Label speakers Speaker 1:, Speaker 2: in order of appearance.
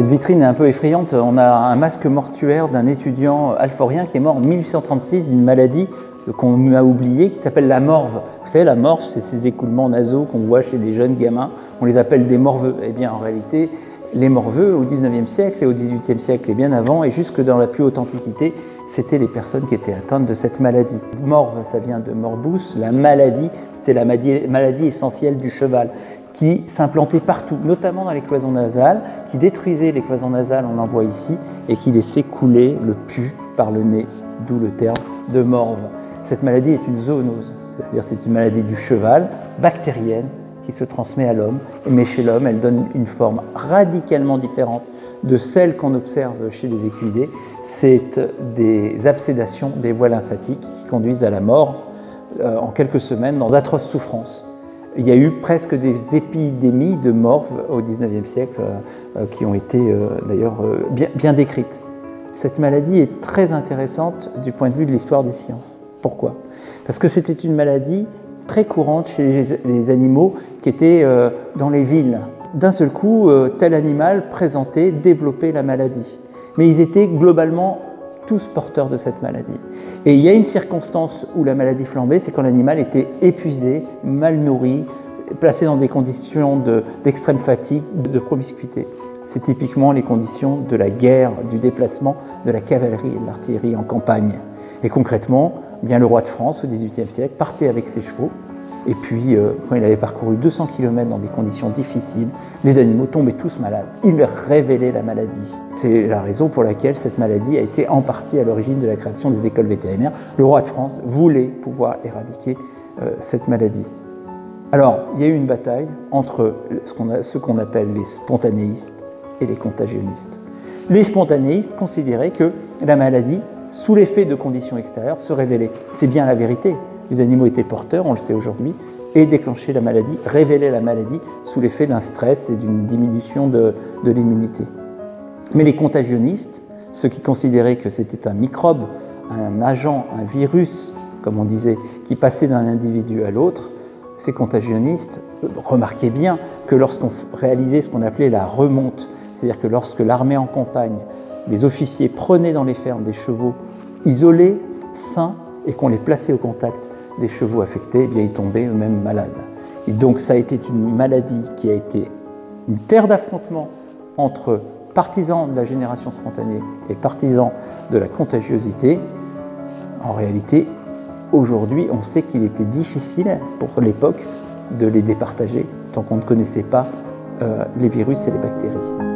Speaker 1: Cette vitrine est un peu effrayante. On a un masque mortuaire d'un étudiant alforien qui est mort en 1836 d'une maladie qu'on a oubliée qui s'appelle la morve. Vous savez, la morve, c'est ces écoulements nasaux qu'on voit chez les jeunes gamins. On les appelle des morveux. Eh bien, en réalité, les morveux, au XIXe siècle et au XVIIIe siècle et bien avant, et jusque dans la plus haute antiquité, c'était les personnes qui étaient atteintes de cette maladie. Morve, ça vient de morbus. La maladie, c'était la maladie essentielle du cheval, qui s'implantait partout, notamment dans les cloisons nasales, qui détruisait les cloisons nasales, on en voit ici, et qui laissait couler le pus par le nez, d'où le terme de morve. Cette maladie est une zoonose, c'est-à-dire c'est une maladie du cheval, bactérienne, qui se transmet à l'homme, mais chez l'homme, elle donne une forme radicalement différente de celle qu'on observe chez les équidés. C'est des absédations des voies lymphatiques qui conduisent à la mort en quelques semaines dans d'atroces souffrances. Il y a eu presque des épidémies de morve au XIXe siècle qui ont été d'ailleurs bien décrites. Cette maladie est très intéressante du point de vue de l'histoire des sciences. Pourquoi? Parce que c'était une maladie très courante chez les animaux qui étaient dans les villes. D'un seul coup, tel animal présentait, développait la maladie. Mais ils étaient globalement tous porteurs de cette maladie. Et il y a une circonstance où la maladie flambait, c'est quand l'animal était épuisé, mal nourri, placé dans des conditions d'extrême fatigue, de promiscuité. C'est typiquement les conditions de la guerre, du déplacement de la cavalerie et de l'artillerie en campagne. Et concrètement, bien le roi de France au XVIIIe siècle partait avec ses chevaux, et puis quand il avait parcouru 200 km dans des conditions difficiles, les animaux tombaient tous malades. Il leur révélait la maladie. C'est la raison pour laquelle cette maladie a été en partie à l'origine de la création des écoles vétérinaires. Le roi de France voulait pouvoir éradiquer cette maladie. Alors, il y a eu une bataille entre ce qu'on appelle les spontanéistes et les contagionnistes. Les spontanéistes considéraient que la maladie, sous l'effet de conditions extérieures, se révélait. C'est bien la vérité. Les animaux étaient porteurs, on le sait aujourd'hui, et déclenchaient la maladie, révélaient la maladie sous l'effet d'un stress et d'une diminution de l'immunité. Mais les contagionnistes, ceux qui considéraient que c'était un microbe, un agent, un virus, comme on disait, qui passait d'un individu à l'autre, ces contagionnistes remarquaient bien que lorsqu'on réalisait ce qu'on appelait la remonte, c'est-à-dire que lorsque l'armée en campagne, les officiers prenaient dans les fermes des chevaux isolés, sains, et qu'on les plaçait au contact des chevaux affectés, eh bien, ils tombaient eux-mêmes malades. Et donc ça a été une maladie qui a été une terre d'affrontement entre partisans de la génération spontanée et partisans de la contagiosité. En réalité, aujourd'hui, on sait qu'il était difficile pour l'époque de les départager tant qu'on ne connaissait pas les virus et les bactéries.